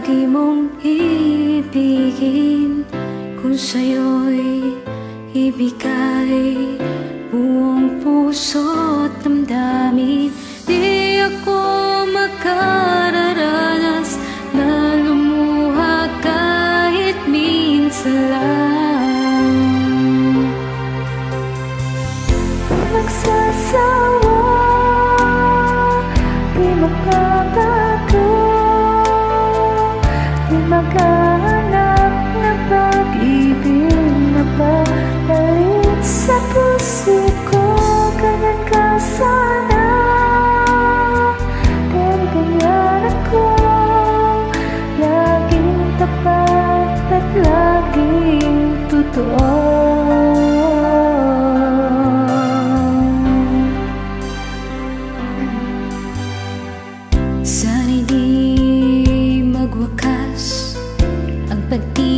lagi mong ibigin. Kung sa'yo'y ibigay buong puso't damdamin, di ako makararanas na lumuha kahit minsan lang. Magsasawa, di magbabago, di maghahanap na pag-ibig na babalik sa puso ko. Ganyan ka sana, pero ganyan ako, laging tapat at laging totoo. Sana'y di magwakas ang pag-ibig